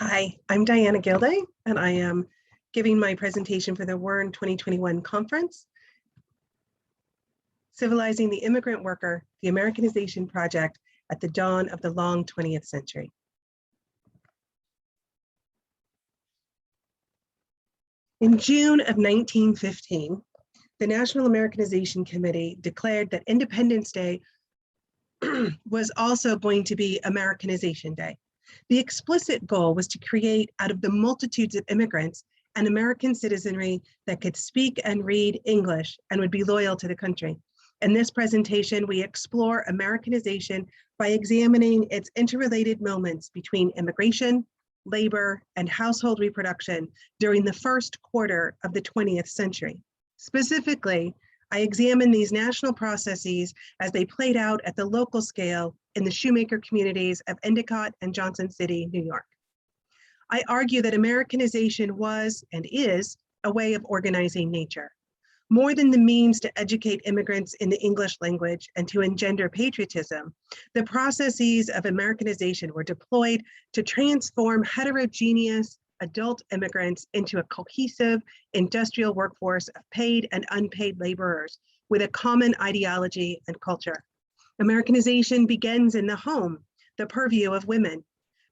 Hi, I'm Diana Gildea, and I am giving my presentation for the WERN 2021 conference, Civilizing the Immigrant Worker, the Americanization Project at the Dawn of the Long 20th Century. In June of 1915, the National Americanization Committee declared that Independence Day was also going to be Americanization Day. The explicit goal was to create, out of the multitudes of immigrants, an American citizenry that could speak and read English and would be loyal to the country. In this presentation, we explore Americanization by examining its interrelated moments between immigration, labor, and household reproduction during the first quarter of the 20th century. Specifically, I examine these national processes as they played out at the local scale in the shoemaker communities of Endicott and Johnson City, New York. I argue that Americanization was and is a way of organizing nature. More than the means to educate immigrants in the English language and to engender patriotism, the processes of Americanization were deployed to transform heterogeneous adult immigrants into a cohesive industrial workforce of paid and unpaid laborers with a common ideology and culture. Americanization begins in the home, the purview of women.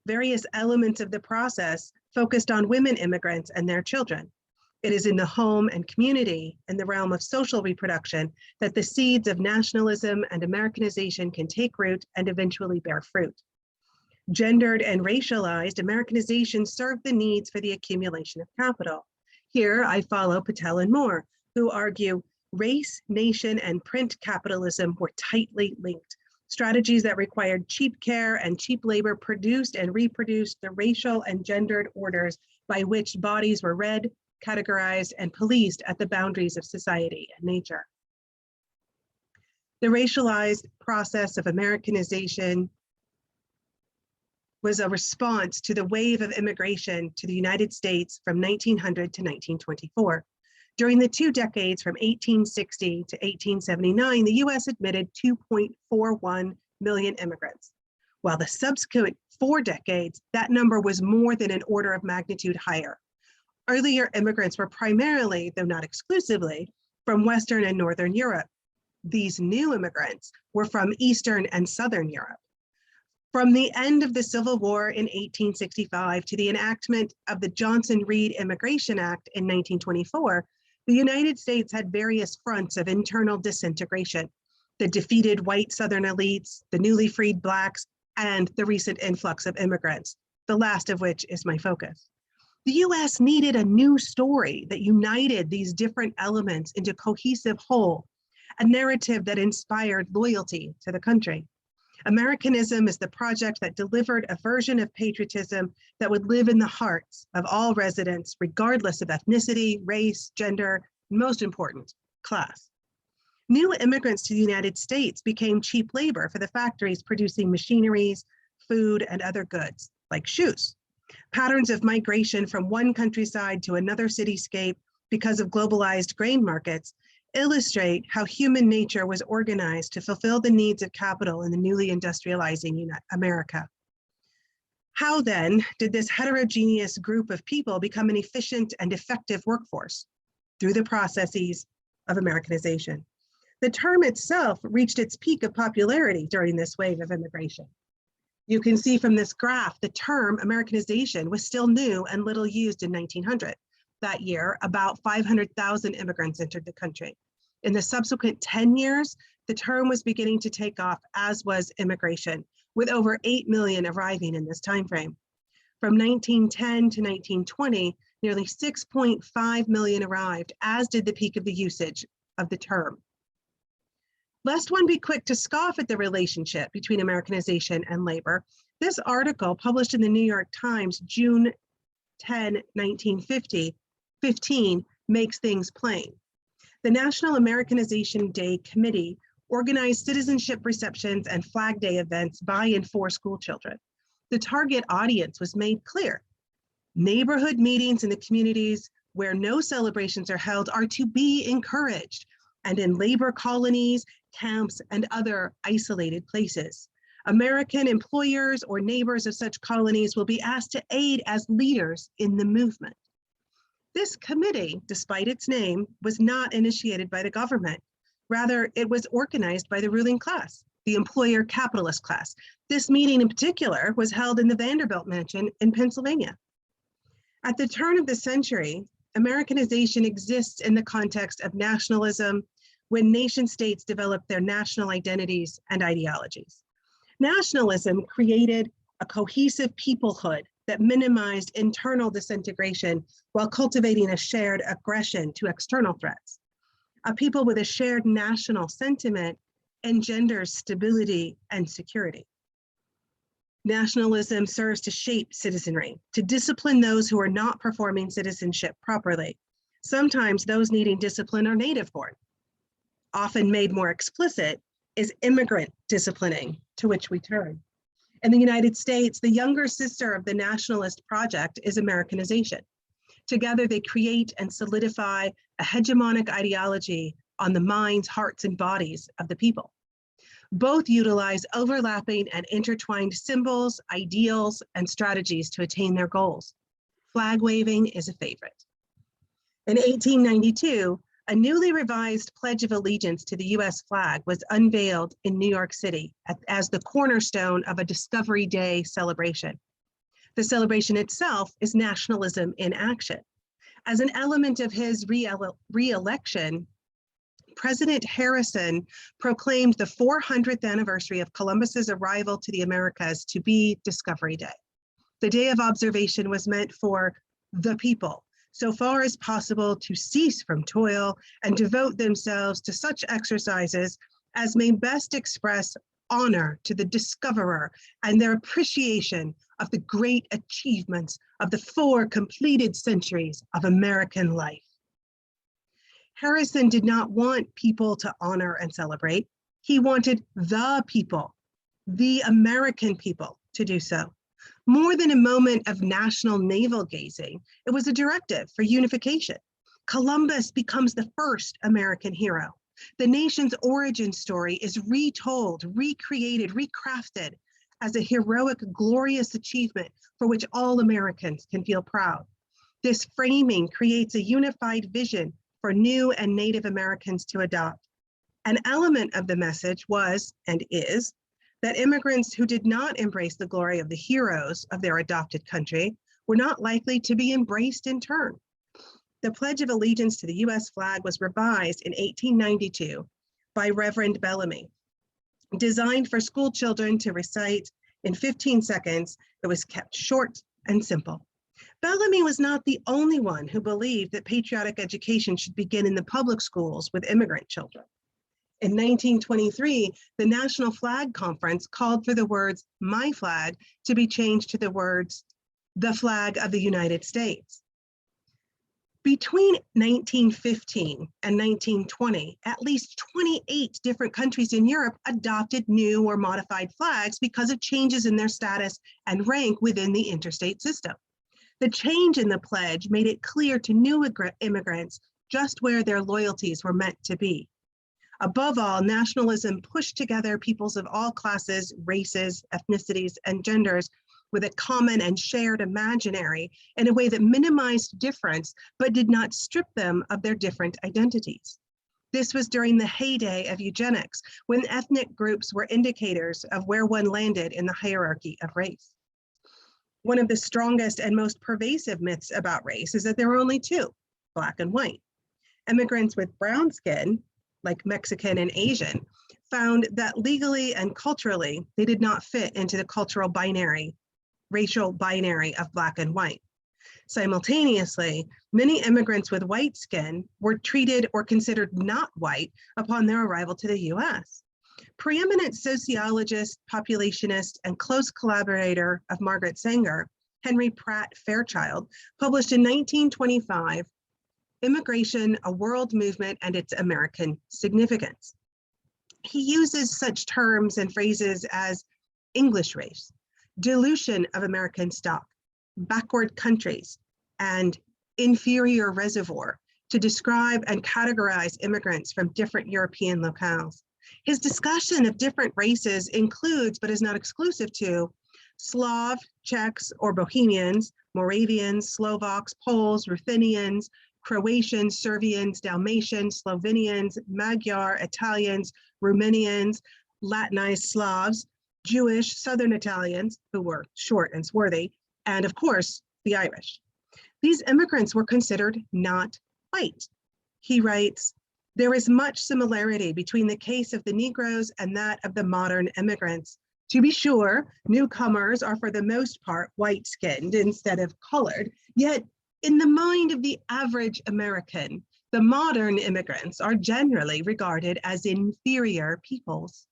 Various elements of the process focused on women immigrants and their children. It is in the home and community, in the realm of social reproduction, that the seeds of nationalism and Americanization can take root and eventually bear fruit. Gendered and racialized, Americanization served the needs for the accumulation of capital. Here I follow Patel and Moore, who argue race, nation, and print capitalism were tightly linked. Strategies that required cheap care and cheap labor produced and reproduced the racial and gendered orders by which bodies were read, categorized, and policed at the boundaries of society and nature. The racialized process of Americanization was a response to the wave of immigration to the United States from 1900 to 1924. During the 2 decades from 1860 to 1879, the US admitted 2.41 million immigrants. While the subsequent 4 decades, that number was more than an order of magnitude higher. Earlier immigrants were primarily, though not exclusively, from Western and Northern Europe. These new immigrants were from Eastern and Southern Europe. From the end of the Civil War in 1865 to the enactment of the Johnson-Reed Immigration Act in 1924, the United States had various fronts of internal disintegration: the defeated white Southern elites, the newly freed Blacks, and the recent influx of immigrants, the last of which is my focus. The US needed a new story that united these different elements into a cohesive whole, a narrative that inspired loyalty to the country. Americanism is the project that delivered a version of patriotism that would live in the hearts of all residents, regardless of ethnicity, race, gender, and most important, class. New immigrants to the United States became cheap labor for the factories producing machineries, food, and other goods, like shoes. Patterns of migration from one countryside to another cityscape because of globalized grain markets illustrate how human nature was organized to fulfill the needs of capital in the newly industrializing America. How then did this heterogeneous group of people become an efficient and effective workforce? Through the processes of Americanization. The term itself reached its peak of popularity during this wave of immigration. You can see from this graph, the term Americanization was still new and little used in 1900. That year, about 500,000 immigrants entered the country. In the subsequent 10 years, the term was beginning to take off, as was immigration, with over 8 million arriving in this timeframe. From 1910 to 1920, nearly 6.5 million arrived, as did the peak of the usage of the term. Lest one be quick to scoff at the relationship between Americanization and labor, this article, published in the New York Times, June 10, 1915, makes things plain. The National Americanization Day Committee organized citizenship receptions and Flag Day events by and for school children. The target audience was made clear. Neighborhood meetings in the communities where no celebrations are held are to be encouraged, and in labor colonies, camps, and other isolated places. American employers or neighbors of such colonies will be asked to aid as leaders in the movement. This committee, despite its name, was not initiated by the government. Rather, it was organized by the ruling class, the employer capitalist class. This meeting in particular was held in the Vanderbilt Mansion in Pennsylvania. At the turn of the century, Americanization exists in the context of nationalism when nation states developed their national identities and ideologies. Nationalism created a cohesive peoplehood that minimized internal disintegration while cultivating a shared aggression to external threats. A people with a shared national sentiment engenders stability and security. Nationalism serves to shape citizenry, to discipline those who are not performing citizenship properly. Sometimes those needing discipline are native born. Often made more explicit is immigrant disciplining, to which we turn. In the United States, the younger sister of the nationalist project is Americanization. Together, they create and solidify a hegemonic ideology on the minds, hearts, and bodies of the people. Both utilize overlapping and intertwined symbols, ideals, and strategies to attain their goals. Flag waving is a favorite. In 1892, a newly revised Pledge of Allegiance to the US flag was unveiled in New York City as the cornerstone of a Discovery Day celebration. The celebration itself is nationalism in action. As an element of his re-election, President Harrison proclaimed the 400th anniversary of Columbus's arrival to the Americas to be Discovery Day. The day of observation was meant for the people, so far as possible to cease from toil and devote themselves to such exercises as may best express honor to the discoverer and their appreciation of the great achievements of the 4 completed centuries of American life. Harrison did not want people to honor and celebrate. He wanted the people, the American people, to do so. More than a moment of national navel gazing, it was a directive for unification. Columbus becomes the first American hero. The nation's origin story is retold, recreated, recrafted as a heroic, glorious achievement for which all Americans can feel proud. This framing creates a unified vision for new and Native Americans to adopt. An element of the message was, and is, that immigrants who did not embrace the glory of the heroes of their adopted country were not likely to be embraced in turn. The Pledge of Allegiance to the US flag was revised in 1892 by Reverend Bellamy. Designed for school children to recite in 15 seconds, it was kept short and simple. Bellamy was not the only one who believed that patriotic education should begin in the public schools with immigrant children. In 1923, the National Flag Conference called for the words "my flag" to be changed to the words "the flag of the United States." Between 1915 and 1920, at least 28 different countries in Europe adopted new or modified flags because of changes in their status and rank within the interstate system. The change in the pledge made it clear to new immigrants just where their loyalties were meant to be. Above all, nationalism pushed together peoples of all classes, races, ethnicities, and genders with a common and shared imaginary in a way that minimized difference, but did not strip them of their different identities. This was during the heyday of eugenics, when ethnic groups were indicators of where one landed in the hierarchy of race. One of the strongest and most pervasive myths about race is that there are only 2, black and white. Immigrants with brown skin, like Mexican and Asian, found that legally and culturally, they did not fit into the cultural binary, racial binary of black and white. Simultaneously, many immigrants with white skin were treated or considered not white upon their arrival to the US. Preeminent sociologist, populationist, and close collaborator of Margaret Sanger, Henry Pratt Fairchild, published in 1925, Immigration, a World Movement and Its American Significance. He uses such terms and phrases as English race, dilution of American stock, backward countries, and inferior reservoir to describe and categorize immigrants from different European locales. His discussion of different races includes, but is not exclusive to, Slav, Czechs or Bohemians, Moravians, Slovaks, Poles, Ruthenians, Croatians, Serbians, Dalmatians, Slovenians, Magyar, Italians, Romanians, Latinized Slavs, Jewish, Southern Italians, who were short and swarthy, and of course, the Irish. These immigrants were considered not white. He writes, "There is much similarity between the case of the Negroes and that of the modern immigrants. To be sure, newcomers are for the most part white-skinned instead of colored, yet in the mind of the average American, the modern immigrants are generally regarded as inferior peoples,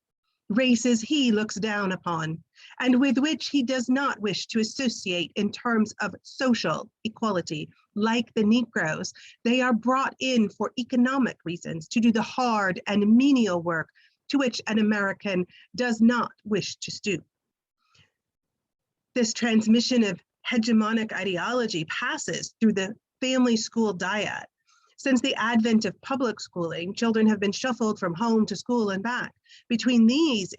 races he looks down upon, and with which he does not wish to associate in terms of social equality. Like the Negroes, they are brought in for economic reasons to do the hard and menial work to which an American does not wish to stoop." This transmission of hegemonic ideology passes through the family school dyad. Since the advent of public schooling, children have been shuffled from home to school and back. Between these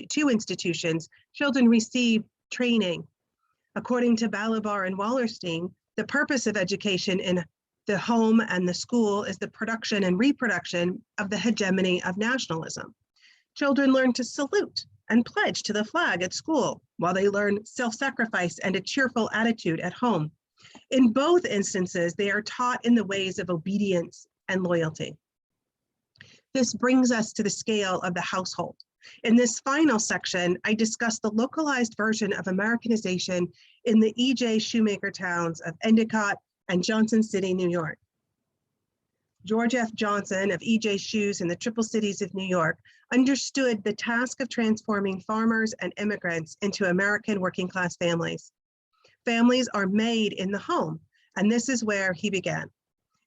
two institutions, children receive training. According to Balabar and Wallerstein, the purpose of education in the home and the school is the production and reproduction of the hegemony of nationalism. Children learn to salute and pledge to the flag at school, while they learn self-sacrifice and a cheerful attitude at home. In both instances, they are taught in the ways of obedience and loyalty. This brings us to the scale of the household. In this final section, I discuss the localized version of Americanization in the E.J. Shoemaker towns of Endicott and Johnson City, New York. George F. Johnson of E.J. Shoes in the Triple Cities of New York understood the task of transforming farmers and immigrants into American working class families. Families are made in the home, and this is where he began.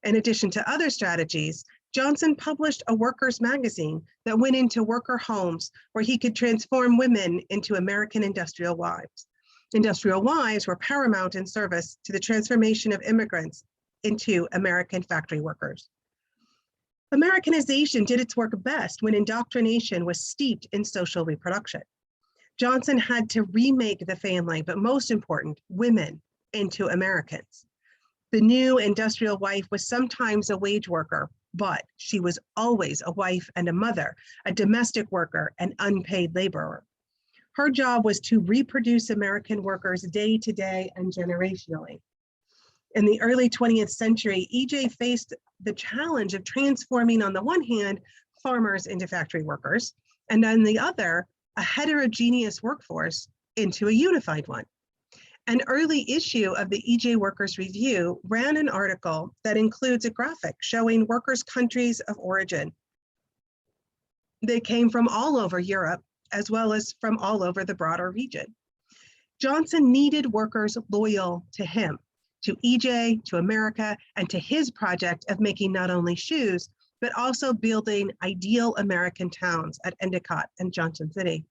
In addition to other strategies, Johnson published a workers' magazine that went into worker homes where he could transform women into American industrial wives. Industrial wives were paramount in service to the transformation of immigrants into American factory workers. Americanization did its work best when indoctrination was steeped in social reproduction. Johnson had to remake the family, but most important, women, into Americans. The new industrial wife was sometimes a wage worker, but she was always a wife and a mother, a domestic worker, an unpaid laborer. Her job was to reproduce American workers day to day and generationally. In the early 20th century, E.J. faced the challenge of transforming, on the one hand, farmers into factory workers, and on the other, a heterogeneous workforce into a unified one. An early issue of the E.J. Workers Review ran an article that includes a graphic showing workers' countries of origin. They came from all over Europe, as well as from all over the broader region. Johnson needed workers loyal to him, to E.J., to America, and to his project of making not only shoes, but also building ideal American towns at Endicott and Johnson City.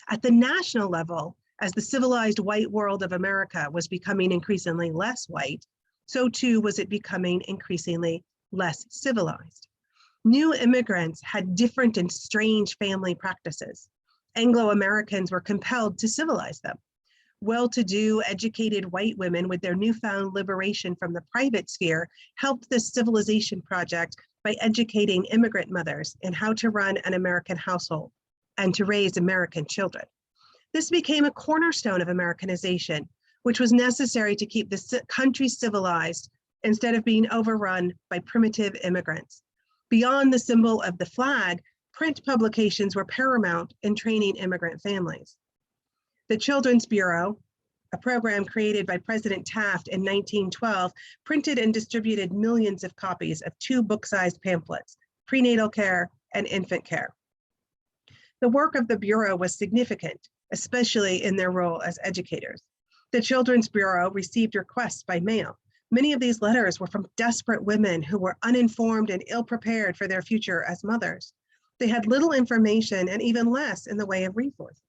At the national level, as the civilized white world of America was becoming increasingly less white, so too was it becoming increasingly less civilized. New immigrants had different and strange family practices. Anglo-Americans were compelled to civilize them. Well-to-do, educated white women with their newfound liberation from the private sphere helped this civilization project by educating immigrant mothers in how to run an American household and to raise American children. This became a cornerstone of Americanization, which was necessary to keep the country civilized instead of being overrun by primitive immigrants. Beyond the symbol of the flag, print publications were paramount in training immigrant families. The Children's Bureau, a program created by President Taft in 1912, printed and distributed millions of copies of two book-sized pamphlets, Prenatal Care and Infant Care. The work of the Bureau was significant, especially in their role as educators. The Children's Bureau received requests by mail. Many of these letters were from desperate women who were uninformed and ill-prepared for their future as mothers. They had little information and even less in the way of resources.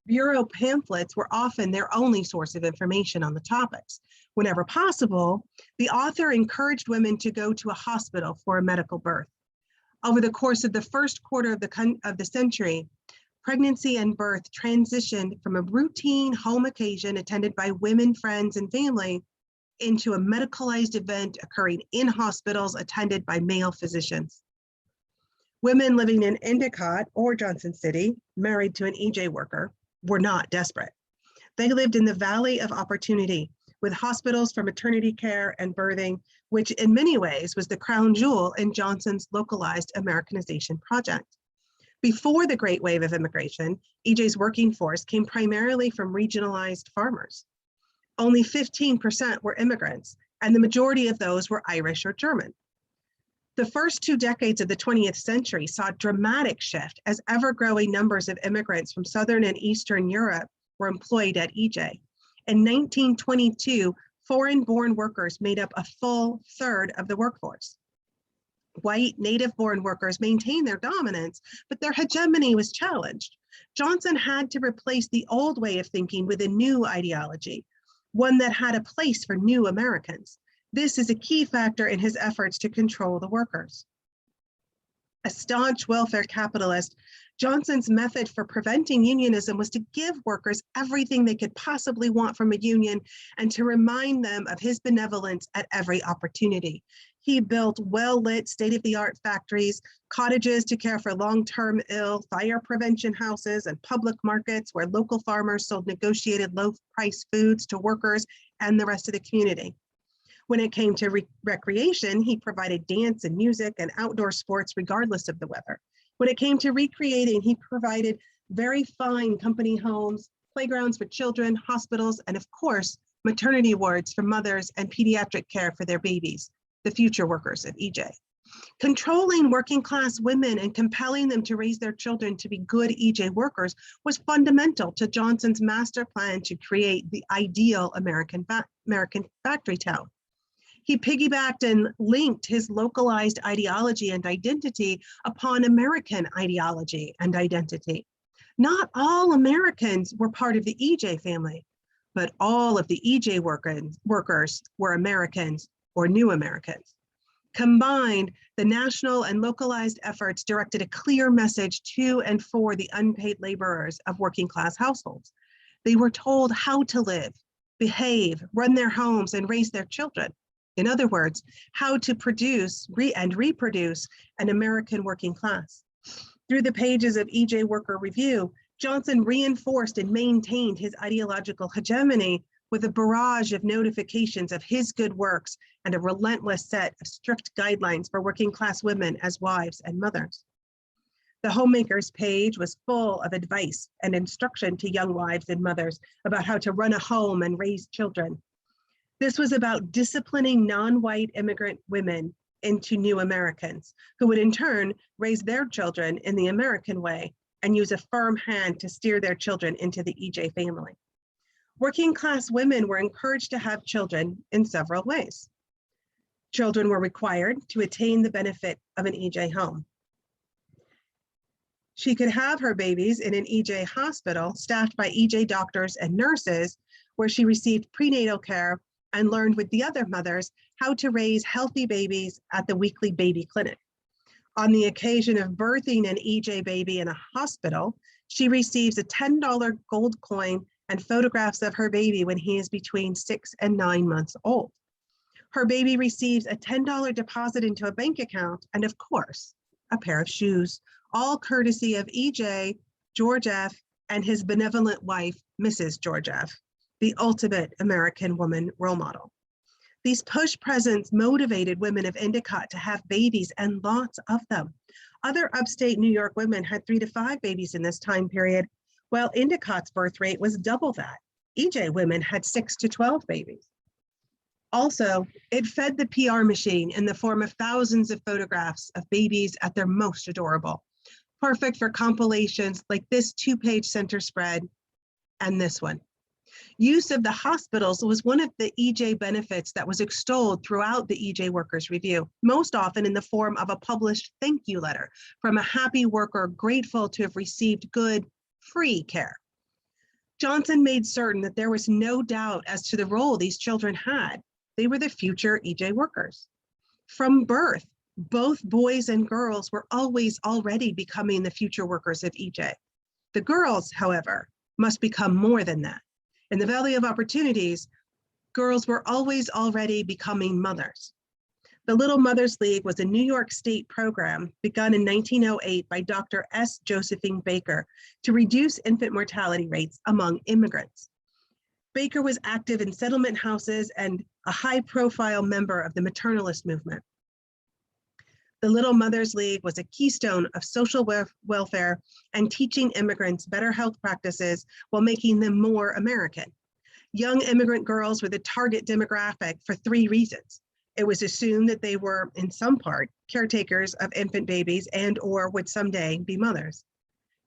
Bureau pamphlets were often their only source of information on the topics. Whenever possible, the author encouraged women to go to a hospital for a medical birth. Over the course of the first quarter of the century, pregnancy and birth transitioned from a routine home occasion attended by women, friends, and family into a medicalized event occurring in hospitals attended by male physicians. Women living in Endicott or Johnson City, married to an EJ worker, were not desperate. They lived in the Valley of Opportunity, with hospitals for maternity care and birthing, which in many ways was the crown jewel in Johnson's localized Americanization project. Before the Great Wave of Immigration, EJ's working force came primarily from regionalized farmers. Only 15% were immigrants, and the majority of those were Irish or German. The first 2 decades of the 20th century saw a dramatic shift as ever-growing numbers of immigrants from Southern and Eastern Europe were employed at EJ. In 1922, foreign-born workers made up a full third of the workforce. White, native-born workers maintained their dominance, but their hegemony was challenged. Johnson had to replace the old way of thinking with a new ideology, one that had a place for new Americans. This is a key factor in his efforts to control the workers. A staunch welfare capitalist, Johnson's method for preventing unionism was to give workers everything they could possibly want from a union and to remind them of his benevolence at every opportunity. He built well-lit, state-of-the-art factories, cottages to care for long-term ill, fire prevention houses, and public markets where local farmers sold negotiated low-price foods to workers and the rest of the community. When it came to recreation, he provided dance and music and outdoor sports regardless of the weather. When it came to recreating, he provided very fine company homes, playgrounds for children, hospitals, and of course, maternity wards for mothers and pediatric care for their babies, the future workers of EJ. Controlling working class women and compelling them to raise their children to be good EJ workers was fundamental to Johnson's master plan to create the ideal American factory town. He piggybacked and linked his localized ideology and identity upon American ideology and identity. Not all Americans were part of the EJ family, but all of the EJ workers were Americans or new Americans. Combined, the national and localized efforts directed a clear message to and for the unpaid laborers of working class households. They were told how to live, behave, run their homes, and raise their children. In other words, how to produce and reproduce an American working class. Through the pages of EJ Worker Review, Johnson reinforced and maintained his ideological hegemony with a barrage of notifications of his good works and a relentless set of strict guidelines for working class women as wives and mothers. The homemakers page was full of advice and instruction to young wives and mothers about how to run a home and raise children. This was about disciplining non-white immigrant women into new Americans, who would in turn raise their children in the American way and use a firm hand to steer their children into the EJ family. Working class women were encouraged to have children in several ways. Children were required to attain the benefit of an EJ home. She could have her babies in an EJ hospital staffed by EJ doctors and nurses, where she received prenatal care and learned with the other mothers how to raise healthy babies at the weekly baby clinic. On the occasion of birthing an EJ baby in a hospital, she receives a $10 gold coin and photographs of her baby when he is between 6 and 9 months old. Her baby receives a $10 deposit into a bank account and, of course, a pair of shoes, all courtesy of EJ, George F., and his benevolent wife, Mrs. George F., the ultimate American woman role model. These push presents motivated women of Endicott to have babies, and lots of them. Other upstate New York women had 3 to 5 babies in this time period, while Endicott's birth rate was double that. EJ women had 6 to 12 babies. Also, it fed the PR machine in the form of thousands of photographs of babies at their most adorable, perfect for compilations like this 2-page center spread and this one. Use of the hospitals was one of the EJ benefits that was extolled throughout the EJ Workers Review, most often in the form of a published thank you letter from a happy worker grateful to have received good, free care. Johnson made certain that there was no doubt as to the role these children had. They were the future EJ workers. From birth, Both boys and girls were always already becoming the future workers of EJ. The girls, however, must become more than that. In the Valley of Opportunities, girls were always already becoming mothers. The Little Mothers League was a New York State program begun in 1908 by Dr. S. Josephine Baker to reduce infant mortality rates among immigrants. Baker was active in settlement houses and a high-profile member of the maternalist movement. The Little Mothers League was a keystone of social welfare and teaching immigrants better health practices while making them more American. Young immigrant girls were the target demographic for 3 reasons. It was assumed that they were, in some part, caretakers of infant babies and/or would someday be mothers.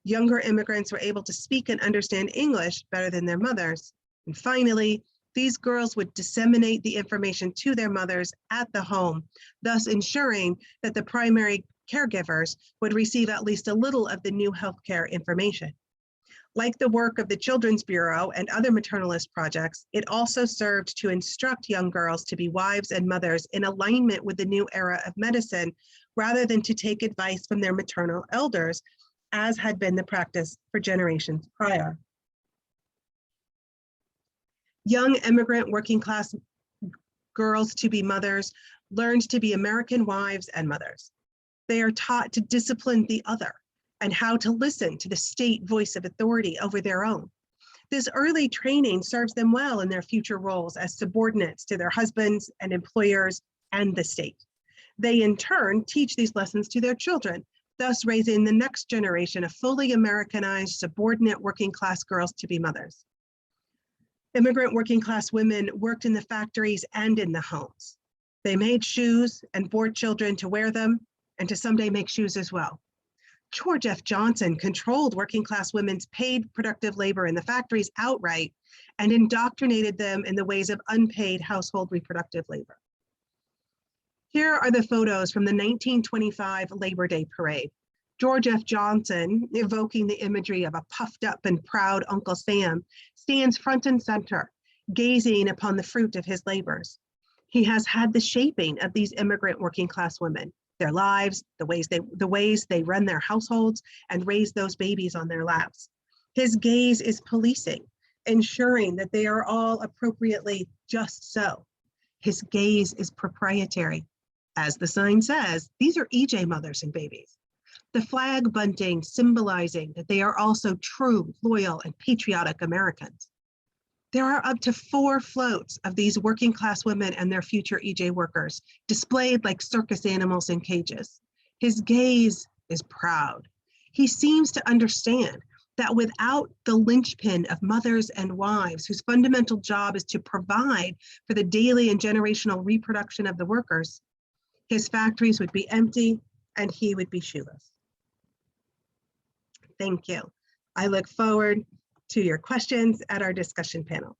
Younger immigrants were able to speak and understand English better than their mothers. And finally, these girls would disseminate the information to their mothers at the home, thus ensuring that the primary caregivers would receive at least a little of the new healthcare information. Like the work of the Children's Bureau and other maternalist projects, it also served to instruct young girls to be wives and mothers in alignment with the new era of medicine, rather than to take advice from their maternal elders, as had been the practice for generations prior. Young immigrant working class girls to be mothers learned to be American wives and mothers. They are taught to discipline the other and how to listen to the state voice of authority over their own. This early training serves them well in their future roles as subordinates to their husbands and employers and the state. They in turn teach these lessons to their children, thus raising the next generation of fully Americanized subordinate working class girls to be mothers. Immigrant working class women worked in the factories and in the homes. They made shoes and bore children to wear them and to someday make shoes as well. George F. Johnson controlled working class women's paid productive labor in the factories outright and indoctrinated them in the ways of unpaid household reproductive labor. Here are the photos from the 1925 Labor Day parade. George F. Johnson, evoking the imagery of a puffed up and proud Uncle Sam, stands front and center, gazing upon the fruit of his labors. He has had the shaping of these immigrant working class women, their lives, the ways they run their households and raise those babies on their laps. His gaze is policing, ensuring that they are all appropriately just so. His gaze is proprietary. As the sign says, these are EJ mothers and babies. The flag bunting symbolizing that they are also true, loyal, and patriotic Americans. There are up to 4 floats of these working class women and their future EJ workers, displayed like circus animals in cages. His gaze is proud. He seems to understand that without the linchpin of mothers and wives, whose fundamental job is to provide for the daily and generational reproduction of the workers, his factories would be empty and he would be shoeless. Thank you. I look forward to your questions at our discussion panel.